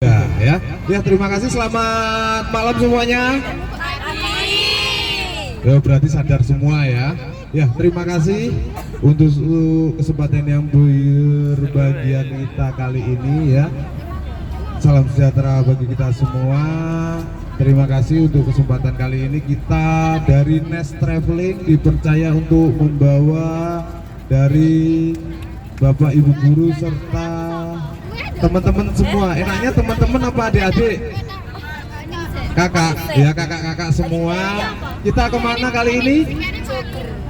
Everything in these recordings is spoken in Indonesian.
Ya, terima kasih. Selamat malam semuanya. Ya, berarti sadar semua ya. Ya, terima kasih untuk kesempatan yang berbahagia kita kali ini ya. Salam sejahtera bagi kita semua. Terima kasih untuk kesempatan kali ini kita dari Nest Traveling dipercaya untuk membawa dari Bapak Ibu guru serta teman-teman semua. Enaknya teman-teman apa adik-adik? Kakak, ya kakak-kakak semua. Kita kemana kali ini?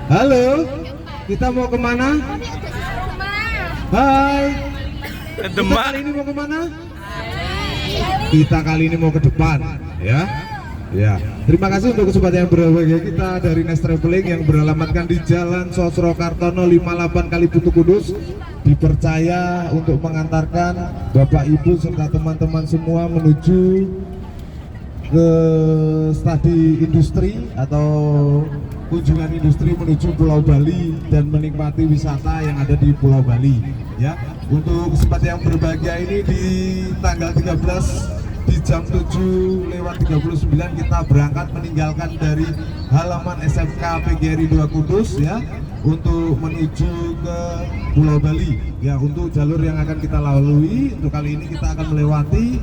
Halo, kita mau kemana? Hai. Kita kali ini mau kemana? Kita kali ini mau ke depan, ya. Ya, terima kasih untuk kesempatan yang berbahagia kita dari Nest Traveling yang beralamatkan di Jalan Sosro Kartono 58 Kaliputu Kudus. Dipercaya untuk mengantarkan Bapak Ibu serta teman-teman semua menuju ke studi industri atau kunjungan industri menuju Pulau Bali dan menikmati wisata yang ada di Pulau Bali. Ya, untuk kesempatan yang berbahagia ini di tanggal 13 di jam 7:39 kita berangkat meninggalkan dari halaman SMK PGRI 2 Kudus ya untuk menuju ke Pulau Bali ya. Untuk jalur yang akan kita lalui untuk kali ini kita akan melewati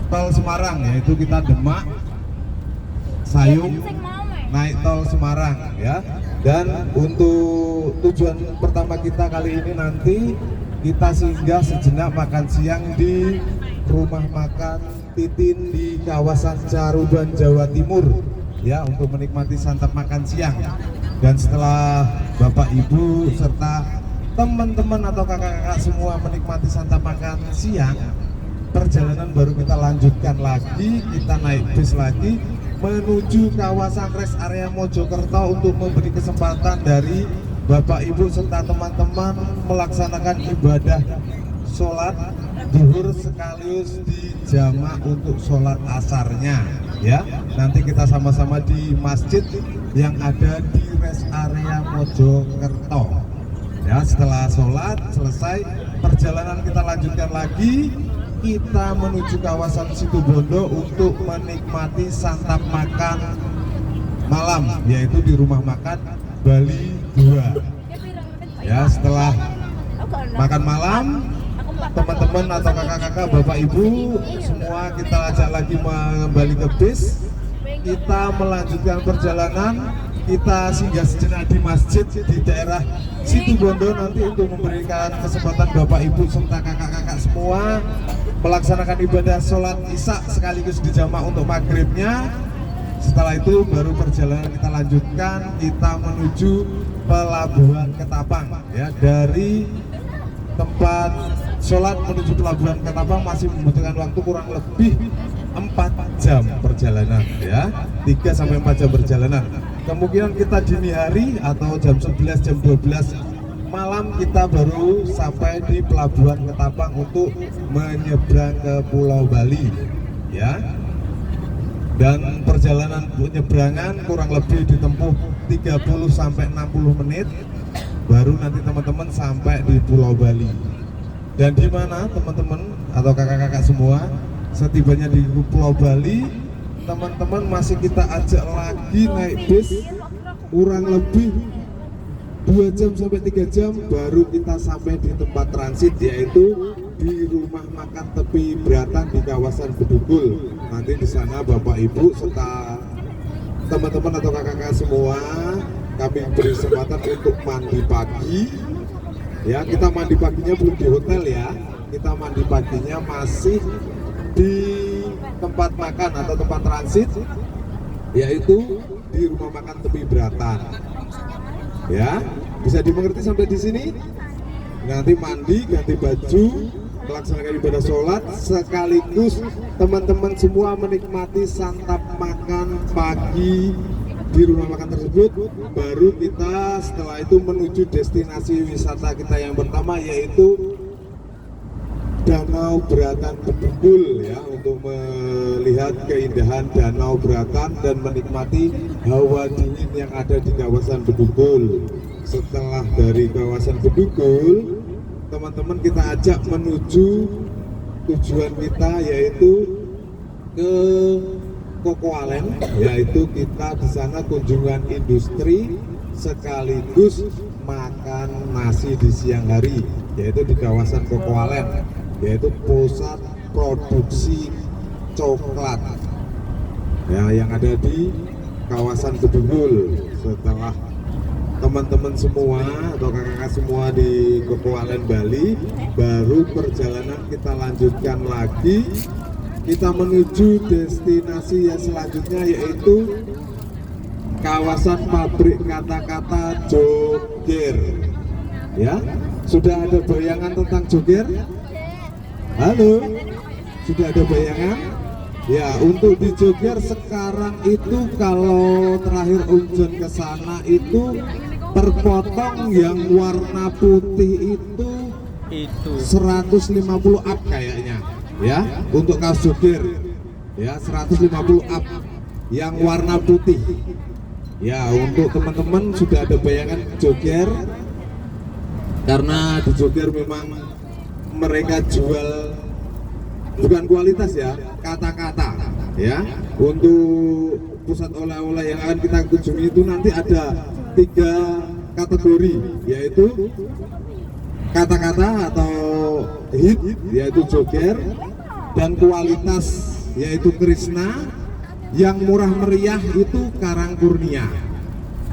tol Semarang, yaitu kita Demak Sayung naik tol Semarang ya. Dan untuk tujuan pertama kita kali ini nanti kita singgah sejenak makan siang di rumah makan Titin di kawasan Caruban, Jawa Timur ya, untuk menikmati santap makan siang. Dan setelah Bapak Ibu serta teman-teman atau kakak-kakak semua menikmati santap makan siang, perjalanan baru kita lanjutkan lagi, kita naik bis lagi menuju kawasan rest area Mojokerto untuk memberi kesempatan dari Bapak Ibu serta teman-teman melaksanakan ibadah sholat zuhur sekaligus dijamak untuk sholat asarnya ya. Nanti kita sama-sama di masjid yang ada di rest area Mojokerto ya. Setelah sholat selesai, perjalanan kita lanjutkan lagi, kita menuju kawasan Situbondo untuk menikmati santap makan malam, yaitu di rumah makan Bali 2 ya. Setelah makan malam, teman-teman atau kakak-kakak, bapak ibu semua kita ajak lagi kembali ke bis. Kita melanjutkan perjalanan, kita singgah sejenak di masjid di daerah Situbondo nanti untuk memberikan kesempatan bapak ibu serta kakak-kakak semua melaksanakan ibadah sholat isya sekaligus dijamak untuk maghribnya. Setelah itu baru perjalanan kita lanjutkan, kita menuju Pelabuhan Ketapang ya. Dari tempat sholat menuju Pelabuhan Ketapang masih membutuhkan waktu kurang lebih 4 jam perjalanan ya, 3-4 jam perjalanan. Kemungkinan kita dini hari atau jam 11, jam 12 malam kita baru sampai di Pelabuhan Ketapang untuk menyeberang ke Pulau Bali ya. Dan perjalanan penyeberangan kurang lebih ditempuh 30-60 menit baru nanti teman-teman sampai di Pulau Bali. Dan di mana teman-teman atau kakak-kakak semua setibanya di Pulau Bali, teman-teman masih kita ajak lagi naik bis kurang lebih 2-3 jam baru kita sampai di tempat transit, yaitu di rumah makan tepi Bratan di kawasan Bedugul. Nanti di sana bapak ibu serta teman-teman atau kakak-kakak semua kami beri kesempatan untuk mandi pagi ya. Kita mandi paginya belum di hotel ya, kita mandi paginya masih di tempat makan atau tempat transit, yaitu di rumah makan tepi Bratan ya. Bisa dimengerti sampai di sini? Nanti mandi, ganti baju, melaksanakan ibadah sholat sekaligus teman-teman semua menikmati santap makan pagi di rumah makan tersebut. Baru kita setelah itu menuju destinasi wisata kita yang pertama, yaitu Danau Bratan Bedugul ya, untuk melihat keindahan Danau Bratan dan menikmati hawa dingin yang ada di kawasan Bedugul. Setelah dari kawasan Bedugul, teman-teman kita ajak menuju tujuan kita yaitu ke Kokoalen, yaitu kita di sana kunjungan industri sekaligus makan nasi di siang hari, yaitu di kawasan Kokoalen, yaitu pusat produksi coklat ya, yang ada di kawasan Kedungul. Setelah teman-teman semua atau kakak-kakak semua di Kokoalen Bali, baru perjalanan kita lanjutkan lagi, kita menuju destinasi yang selanjutnya, yaitu kawasan pabrik kata-kata Joger. Ya, sudah ada bayangan tentang Joger? Halo, sudah ada bayangan? Ya, untuk di Joger sekarang itu kalau terakhir Unjun ke sana itu terpotong yang warna putih itu 150 up kayaknya. Ya, untuk kaos Joger ya 150 up yang warna putih. Ya, untuk teman-teman sudah ada bayangan Joger, karena di Joger memang mereka jual bukan kualitas ya, kata-kata ya. Untuk pusat oleh-oleh yang akan kita kunjungi itu nanti ada 3 kategori, yaitu kata-kata atau hit yaitu Joger, dan kualitas yaitu Krishna, yang murah meriah itu Karang Kurnia.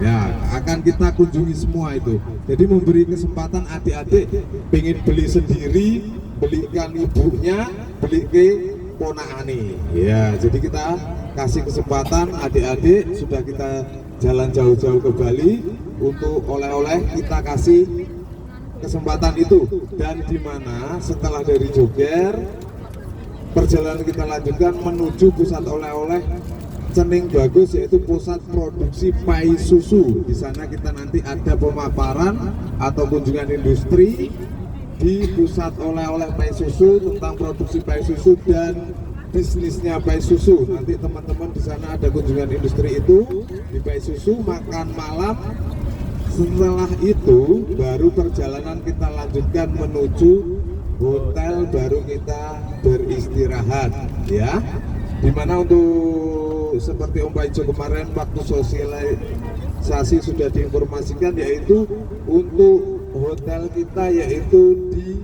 Ya, akan kita kunjungi semua itu. Jadi memberi kesempatan adik-adik pengen beli sendiri, belikan ibunya, beli ke ponakane. Ya, jadi kita kasih kesempatan adik-adik, sudah kita jalan jauh-jauh ke Bali untuk oleh-oleh, kita kasih kesempatan itu. Dan di mana setelah dari Joger, perjalanan kita lanjutkan menuju pusat oleh-oleh Cening Bagus, yaitu pusat produksi pai susu. Di sana kita nanti ada pemaparan atau kunjungan industri di pusat oleh-oleh pai susu, tentang produksi pai susu dan bisnisnya pai susu. Nanti teman-teman di sana ada kunjungan industri itu di pai susu, makan malam. Setelah itu baru perjalanan kita lanjutkan menuju hotel, baru kita beristirahat ya. Dimana untuk seperti Om Paijo kemarin waktu sosialisasi sudah diinformasikan, yaitu untuk hotel kita yaitu di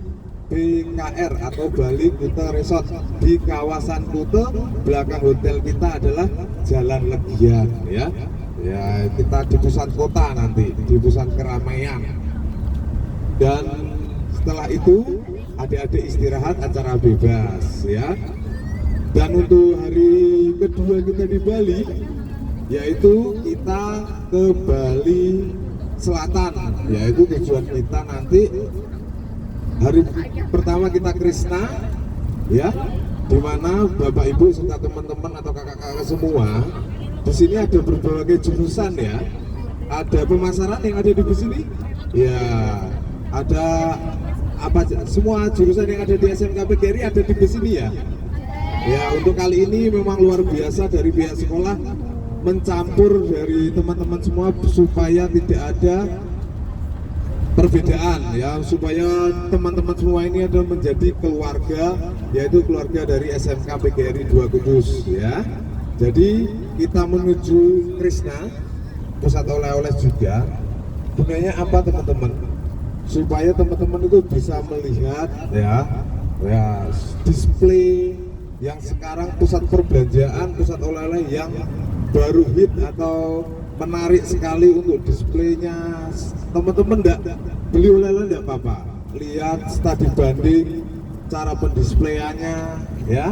BKR atau Bali Kute Resort di kawasan Kute. Belakang hotel kita adalah Jalan Legian ya. Ya, kita di pusat kota nanti, di pusat keramaian. Dan setelah itu adik-adik istirahat, acara bebas ya. Dan untuk hari kedua kita di Bali, yaitu kita ke Bali Selatan, yaitu tujuan kita nanti hari pertama kita Krishna ya, dimana Bapak Ibu serta teman-teman atau kakak-kakak semua di sini ada berbagai jurusan ya. Ada pemasaran yang ada di sini ya, ada apa semua jurusan yang ada di SMK PGRI ada di sini ya. Ya, untuk kali ini memang luar biasa dari pihak sekolah mencampur dari teman-teman semua supaya tidak ada perbedaan ya, supaya teman-teman semua ini adalah menjadi keluarga, yaitu keluarga dari SMK PGRI 2 Kudus ya. Jadi kita menuju Krishna, pusat oleh-oleh juga. Gunanya apa teman-teman? Supaya teman-teman itu bisa melihat ya display yang sekarang pusat perbelanjaan, pusat oleh-oleh yang baru hit atau menarik sekali untuk displaynya. Teman-teman enggak beli oleh-oleh enggak apa-apa, lihat studi banding cara pendisplayannya ya.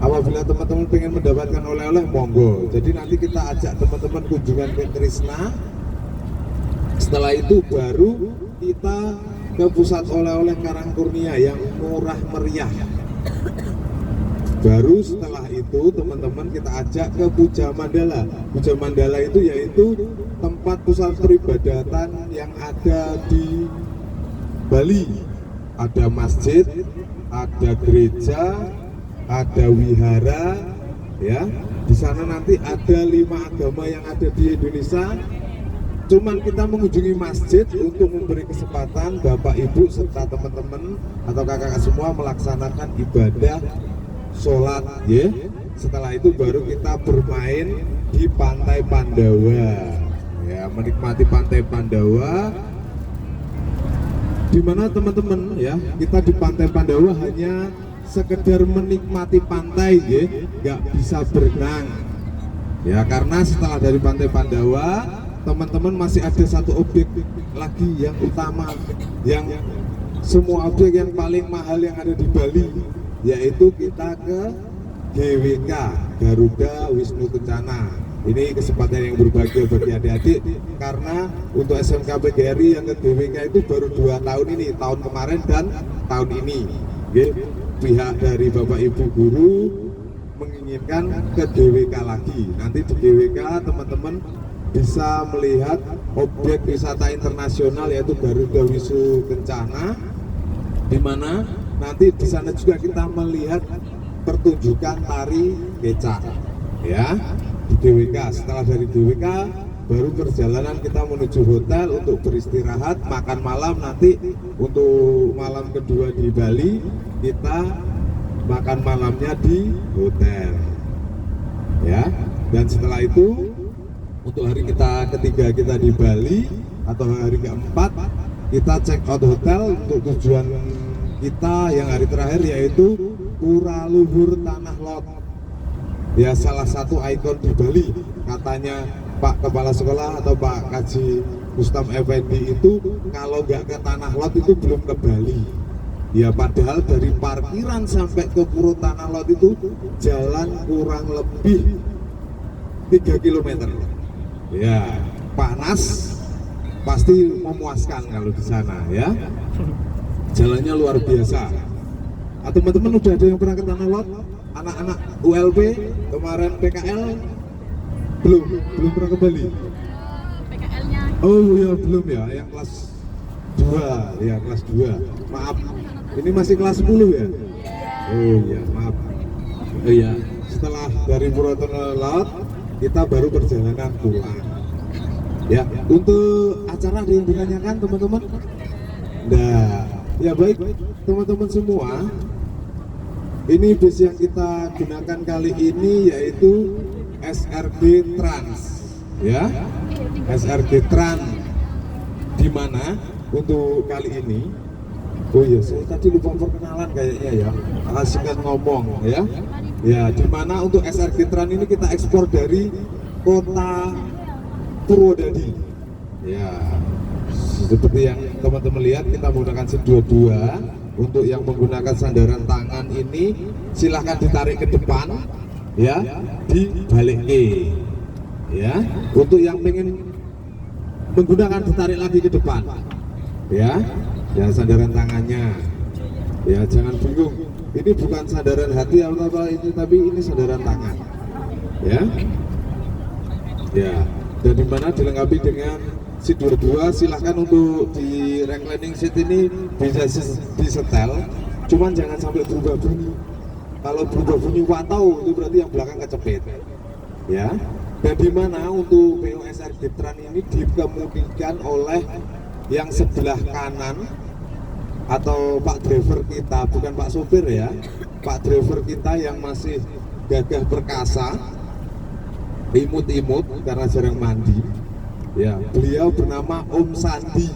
Apabila teman-teman ingin mendapatkan oleh-oleh, monggo. Jadi nanti kita ajak teman-teman kunjungan ke Krishna. Setelah itu baru kita ke pusat oleh-oleh Karang Kurnia yang murah meriah. Baru setelah itu teman-teman kita ajak ke Puja Mandala. Puja Mandala itu yaitu tempat pusat peribadatan yang ada di Bali. Ada masjid, ada gereja, ada wihara ya. Di sana nanti ada 5 agama yang ada di Indonesia. cuman kita mengunjungi masjid untuk memberi kesempatan Bapak Ibu serta teman-teman atau kakak-kakak semua melaksanakan ibadah sholat ya. Setelah itu baru kita bermain di Pantai Pandawa ya, menikmati Pantai Pandawa, di mana teman-teman ya, kita di Pantai Pandawa hanya sekedar menikmati pantai ya, nggak bisa berenang ya, karena setelah dari Pantai Pandawa teman-teman masih ada satu objek lagi yang utama, yang semua objek yang paling mahal yang ada di Bali, yaitu kita ke GWK, Garuda Wisnu Kencana. Ini kesempatan yang berbahagia bagi adik-adik, karena untuk SMK PGRI yang ke GWK itu baru 2 tahun ini, tahun kemarin dan tahun ini okay. Pihak dari Bapak Ibu Guru menginginkan ke GWK lagi. Nanti di GWK teman-teman bisa melihat objek wisata internasional yaitu Garuda Wisnu Kencana, di mana nanti di sana juga kita melihat pertunjukan tari kecak ya di GWK. Setelah dari GWK baru perjalanan kita menuju hotel untuk beristirahat, makan malam. Nanti untuk malam kedua di Bali kita makan malamnya di hotel ya. Dan setelah itu untuk hari kita ketiga kita di Bali atau hari keempat kita check out hotel untuk tujuan kita yang hari terakhir, yaitu Pura Luhur Tanah Lot ya, salah satu ikon di Bali. Katanya Pak Kepala Sekolah atau Pak Kaji Mustam Effendi itu kalau nggak ke Tanah Lot itu belum ke Bali ya, padahal dari parkiran sampai ke Pura Tanah Lot itu jalan kurang lebih 3 km ya, panas pasti memuaskan kalau di sana ya, jalannya luar biasa. Teman-teman udah ada yang pernah ke Tanah Lot? Anak-anak ULP kemarin PKL belum pernah ke Bali? PKL-nya oh ya belum ya, yang kelas 2 ya, kelas 2 maaf, ini masih kelas 10 ya? Oh ya maaf. Oh ya, setelah dari Pura Tanah Lot kita baru perjalanan pulang ya. Untuk acara ada yang ditanyakan teman-teman? Nah ya baik teman-teman semua, ini bus yang kita gunakan kali ini yaitu SRG Trans ya, SRG Trans, di mana untuk kali ini, oh iya saya tadi lupa perkenalan kayaknya ya, singkat ngomong ya, ya di mana untuk SRG Trans ini kita ekspor dari kota Purwodadi ya. Seperti yang teman-teman lihat, kita menggunakan SIM 22. Untuk yang menggunakan sandaran tangan ini silahkan ditarik ke depan ya, dibalik ya. Untuk yang pengen menggunakan ditarik lagi ke depan ya, ya sandaran tangannya ya, jangan bingung, ini bukan sandaran hati atau apa itu, tapi ini sandaran tangan ya. Ya, dan dimana dilengkapi dengan seat 22. Silahkan untuk di reclining seat ini bisa disetel, cuman jangan sampai berubah bunyi. Kalau berubah bunyi watau itu berarti yang belakang kecepit ya. Dan dimana untuk POSRG Trans ini dikemudikan oleh yang sebelah kanan atau Pak driver kita, bukan Pak sopir ya, Pak driver kita yang masih gagah perkasa, imut-imut karena jarang mandi ya, beliau bernama Om Sandi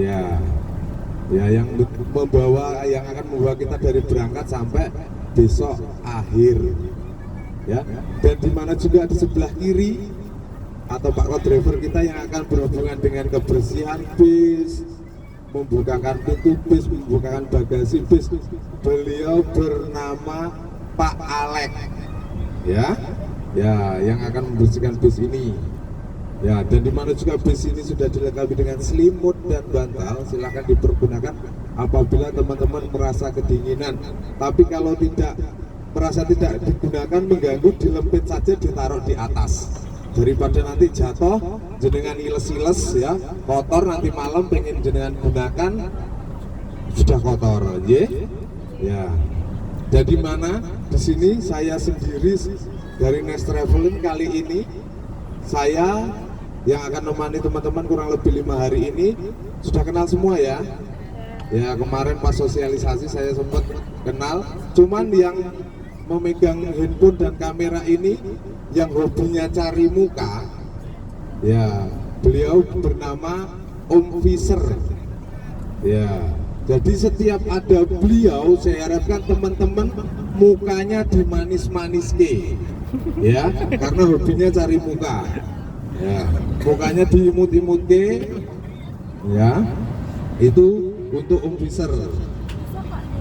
ya, ya yang akan membawa kita dari berangkat sampai besok akhir ya. Dan dimana juga di sebelah kiri atau Pak driver kita yang akan berhubungan dengan kebersihan bis, membukakan pintu bis, membukakan bagasi bis, beliau bernama Pak Alek ya, ya yang akan membersihkan bis ini ya. Dan dimana juga bis ini sudah dilengkapi dengan selimut dan bantal, silahkan dipergunakan apabila teman-teman merasa kedinginan. Tapi kalau merasa tidak digunakan mengganggu, dilempit saja, ditaruh di atas, daripada nanti jatuh jenengan iles-iles ya, kotor, nanti malam pengen jenengan gunakan sudah kotor ya. Jadi mana di sini saya sendiri dari Next Traveling kali ini saya yang akan menemani teman-teman kurang lebih 5 hari ini. Sudah kenal semua ya? Ya, kemarin pas sosialisasi saya sempat kenal. Cuman yang memegang handphone dan kamera ini yang hobinya cari muka, ya beliau bernama Om Fisher. Ya, jadi setiap ada beliau, saya harapkan teman-teman mukanya dimanis-maniske, ya, karena hobinya cari muka. Ya, mukanya diimut-imutke, ya, itu untuk Om Fisher.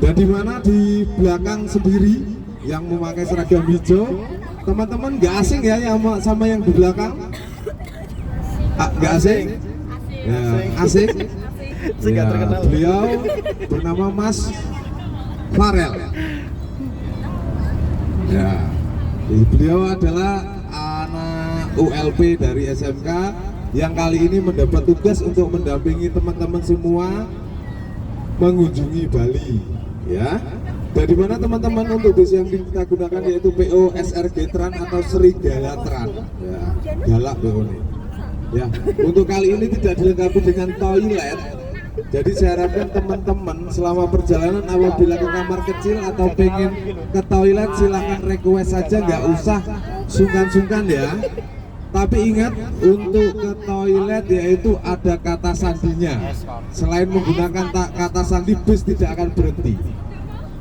Dan di mana di belakang sendiri yang memakai seragam hijau, teman-teman nggak asing ya sama yang di belakang? Nggak asing? Ya, asing. Ya, beliau bernama Mas Farel. Ya, beliau adalah anak ULP dari SMK yang kali ini mendapat tugas untuk mendampingi teman-teman semua mengunjungi Bali, ya. Dari mana teman-teman untuk bus yang kita gunakan yaitu PO SRG Tran atau Serigala Tran, ya, galak PO ini. Ya, untuk kali ini tidak dilengkapi dengan toilet. Jadi saya harapkan teman-teman selama perjalanan apabila ke kamar kecil atau pengen ke toilet silahkan request saja, nggak usah sungkan-sungkan ya. Tapi ingat untuk ke toilet yaitu ada kata sandinya. Selain menggunakan kata sandi bis tidak akan berhenti.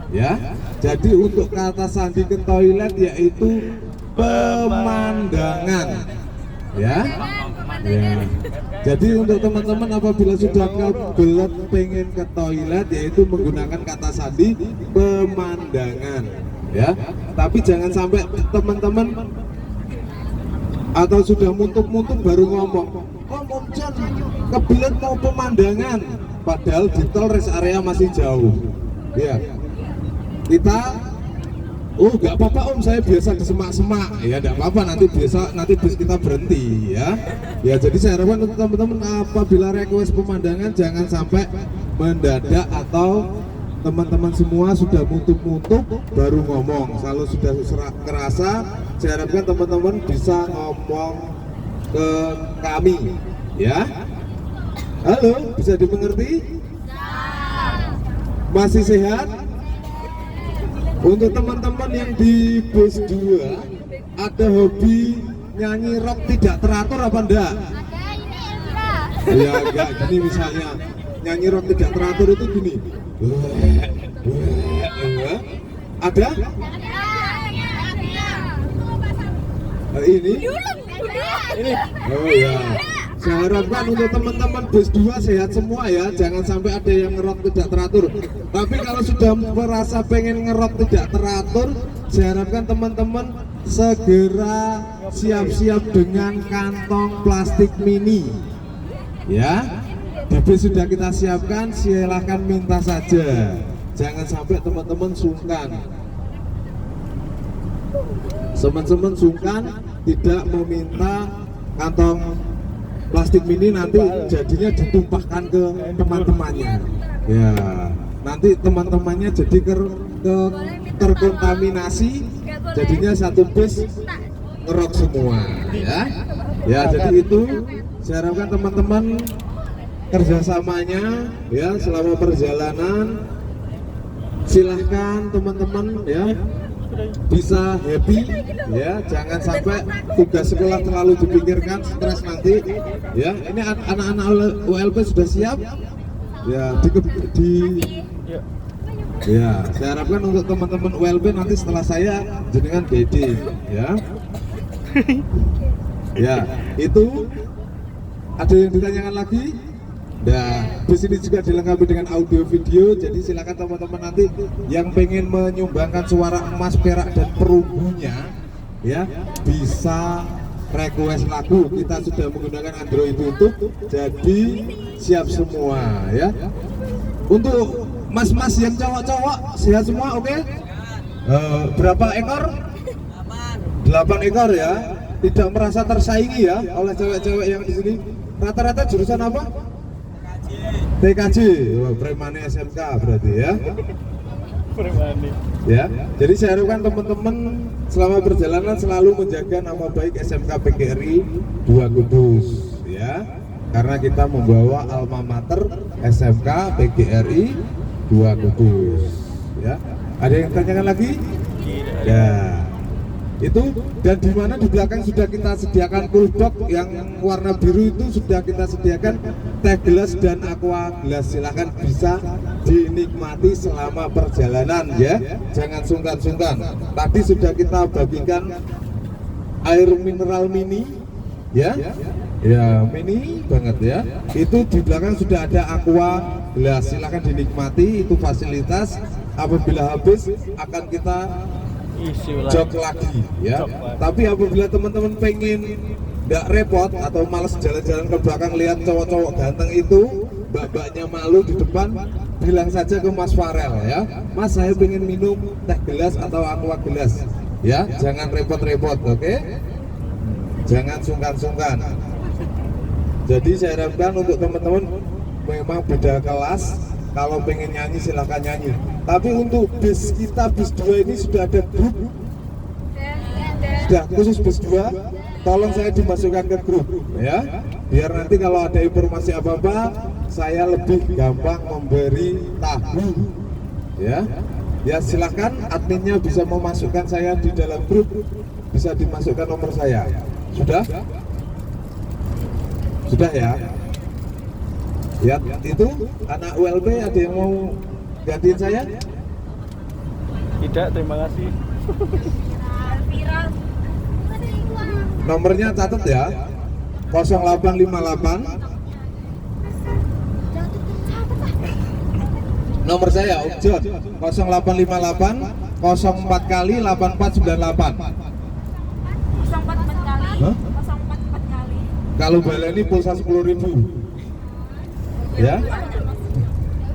Ya, jadi untuk kata sandi ke toilet yaitu pemandangan. Ya. Ya. Jadi untuk teman-teman apabila sudah kebelet pengen ke toilet yaitu menggunakan kata sandi pemandangan, ya. Tapi jangan sampai teman-teman atau sudah muntuk-muntuk baru ngomong, "Oh, Om Jan, kebelet mau pemandangan." Padahal di tol rest area masih jauh. Ya. Kita nggak apa-apa Om, saya biasa di semak-semak. Ya nggak apa-apa, nanti bus kita berhenti ya. Ya jadi saya harapkan untuk teman-teman apabila request pemandangan jangan sampai mendadak atau teman-teman semua sudah muntuk-muntuk baru ngomong. Kalau sudah kerasa, saya harapkan teman-teman bisa ngomong ke kami ya. Halo, bisa dimengerti? Masih sehat? Untuk teman-teman yang di bus 2 ada hobi nyanyi rock tidak teratur apa enggak? Ya enggak, gini misalnya nyanyi rock tidak teratur itu gini. Ada? Ini? Oh ya. Saya harapkan untuk teman-teman bus 2 sehat semua ya, jangan sampai ada yang ngerok tidak teratur. Tapi kalau sudah merasa pengen ngerok tidak teratur, saya harapkan teman-teman segera siap-siap dengan kantong plastik mini. Ya, di bus sudah kita siapkan, silahkan minta saja. Jangan sampai teman-teman sungkan. Teman-teman sungkan tidak meminta kantong plastik mini, nanti jadinya ditumpahkan ke teman-temannya. Ya, nanti teman-temannya jadi terkontaminasi, jadinya satu bus ngerok semua. Ya, ya jadi itu saya harapkan teman-teman kerjasamanya ya selama perjalanan. Silahkan teman-teman ya bisa happy ya, jangan sampai tugas sekolah terlalu dipikirkan, stres nanti ya. Ini anak-anak ULP sudah siap ya ya, saya harapkan untuk teman-teman ULP nanti setelah saya jenengan BD ya. Ya, itu ada yang ditanyakan lagi? Nah, di sini juga dilengkapi dengan audio video, jadi silakan teman-teman nanti yang pengen menyumbangkan suara emas, perak dan perunggunya, ya bisa request lagu. Kita sudah menggunakan Android YouTube, jadi siap semua ya. Untuk mas-mas yang cowok-cowok sehat semua, oke? Berapa ekor? 8 ekor ya. Tidak merasa tersaingi ya oleh cewek-cewek yang di sini. Rata-rata jurusan apa? TKJ, Premani SMK berarti ya. Premani. Ya, jadi saya harapkan teman-teman selama perjalanan selalu menjaga nama baik SMK PGRI 2 Kudus. ya, karena kita membawa alma mater SMK PGRI 2 Kudus ya. Ada yang tanyakan lagi? Ya, itu. Dan di mana di belakang sudah kita sediakan coolbox yang warna biru, itu sudah kita sediakan teh gelas dan aqua gelas. Silahkan bisa dinikmati selama perjalanan ya, jangan sungkan-sungkan. Tadi sudah kita bagikan air mineral mini ya, ya mini banget ya. Itu di belakang sudah ada aqua gelas, silahkan dinikmati, itu fasilitas. Apabila habis akan kita jok lagi ya. Tapi apabila teman-teman pengen nggak repot atau males jalan-jalan ke belakang lihat cowok-cowok ganteng itu, mbak-mbaknya malu di depan, bilang saja ke Mas Farel ya, Mas saya pengen minum teh gelas atau aqua gelas ya, jangan repot-repot, oke? Jangan sungkan-sungkan. Jadi saya harapkan untuk teman-teman memang beda kelas, kalau pengen nyanyi silahkan nyanyi. Tapi untuk bis kita, bis 2 ini sudah ada grup, sudah khusus bis 2, tolong saya dimasukkan ke grup ya, biar nanti kalau ada informasi apa-apa saya lebih gampang memberi tahu ya. Ya silahkan adminnya bisa memasukkan saya di dalam grup, bisa dimasukkan nomor saya. Sudah? Sudah ya? Ya, itu anak ULP ada yang mau gantiin saya? Tidak, terima kasih. Nomornya catat ya, 0858. Nomor saya Om John, 0858 04 kali 8498. 04 kali. Hah? 04 kali. Kalau baleni pulsa 10.000 ya.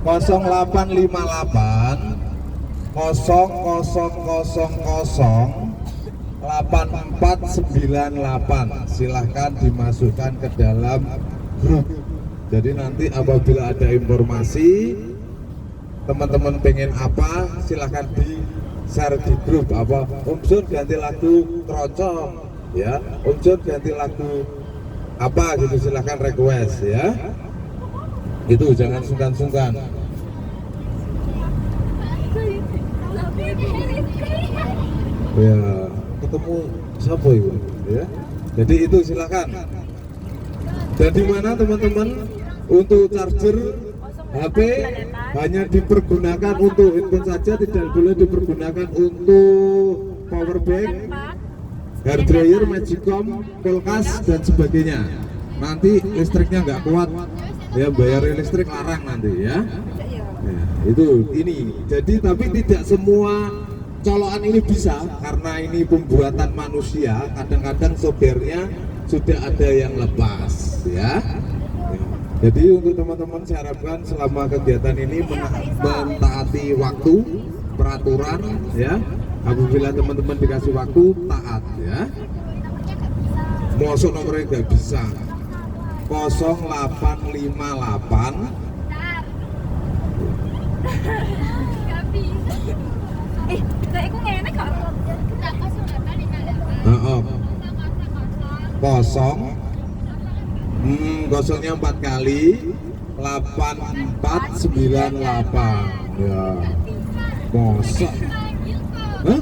0858 8498. Silahkan dimasukkan ke dalam grup. Jadi nanti apabila ada informasi teman-teman pengen apa, silahkan di share di grup. Apa Om John ganti lagu keroncong ya, Om John ganti lagu apa gitu, silahkan request ya. Itu jangan sungkan-sungkan. Ya, ketemu siapa itu ya. Jadi itu silakan. Dan di mana teman-teman untuk charger HP hanya dipergunakan untuk handphone saja, tidak boleh dipergunakan untuk power bank, hair dryer, magicom, kulkas dan sebagainya. Nanti listriknya nggak kuat ya, bayar listrik larang nanti ya. Ya, itu ini. Jadi tapi tidak semua colokan ini bisa, karena ini pembuatan manusia. Kadang-kadang soldernya sudah ada yang lepas ya. Jadi untuk teman-teman saya harapkan selama kegiatan ini mentaati waktu, peraturan ya. Apabila teman-teman dikasih waktu, taat ya. Mosok nomornya nggak bisa. 0858 Aku ngene kok. Kosongnya 4 kali 8498 ya. Mosok hah?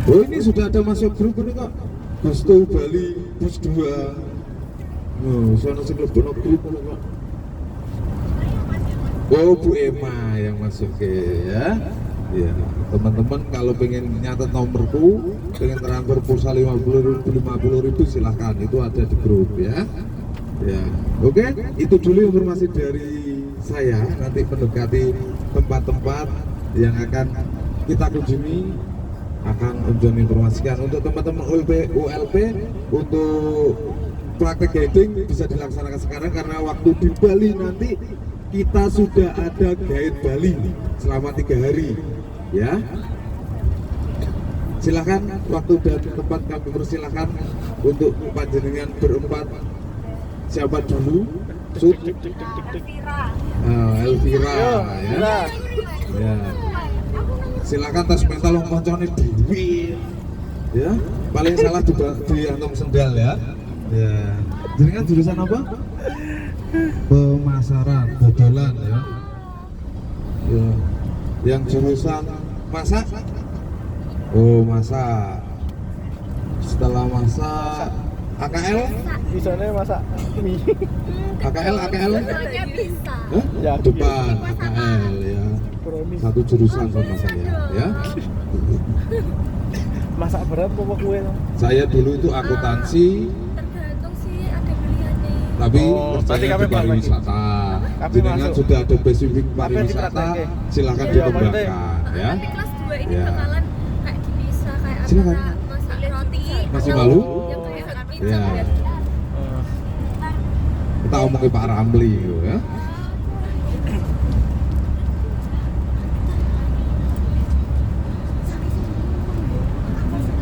Oh ini sudah ada masuk grup ini kok. Gusto Bali Bus 2. Oh, sono sing lebono grup ini kok. Oh Bu Emma yang masuk ya. Ya, teman-teman kalau pengen nyatet nomorku, pengen transfer pulsa 50.000 silahkan, itu ada di grup ya. Ya, oke, itu dulu informasi dari saya. Nanti mendekati tempat-tempat yang akan kita kunjungi akan Om John informasikan. Untuk teman-teman ULP untuk praktek guiding bisa dilaksanakan sekarang, karena waktu di Bali nanti kita sudah ada guide Bali selama 3 hari ya. Silakan waktu dan tempat kami persilahkan untuk panjenengan berempat. Siapa dulu? Sud? Elvira ya. Ya. silakan tes mental wong koncone dhewe. Ya, paling salah di antum sendal ya. Ya. Jenengan jurusan apa? Pemasaran, bodolan ya. Ya. Yang jurusan masak? Oh, masak. Setelah masak AKL? Bisanya masak mie. AKL? Soalnya bisa. Hah? Ya, Depan AKL ya. Promis. Satu jurusan sama saya ya. Masak berat apa kue? Saya dulu itu akuntansi, Tergantung sih ada pilihannya. tapi Oh, berarti percaya kami di pariwisata. Kami Jenengan masuk. sudah ada spesifik Kami pariwisata, dipraktekke. silakan Iya, dikembangkan ya. Nanti kelas 2 ini Ya. bakalan kayak bisa kayak Silakan. antara masak roti Masih atau malu? yang kayak pizza Ya. dan Eh, Kita omongin Pak Ramli gitu ya.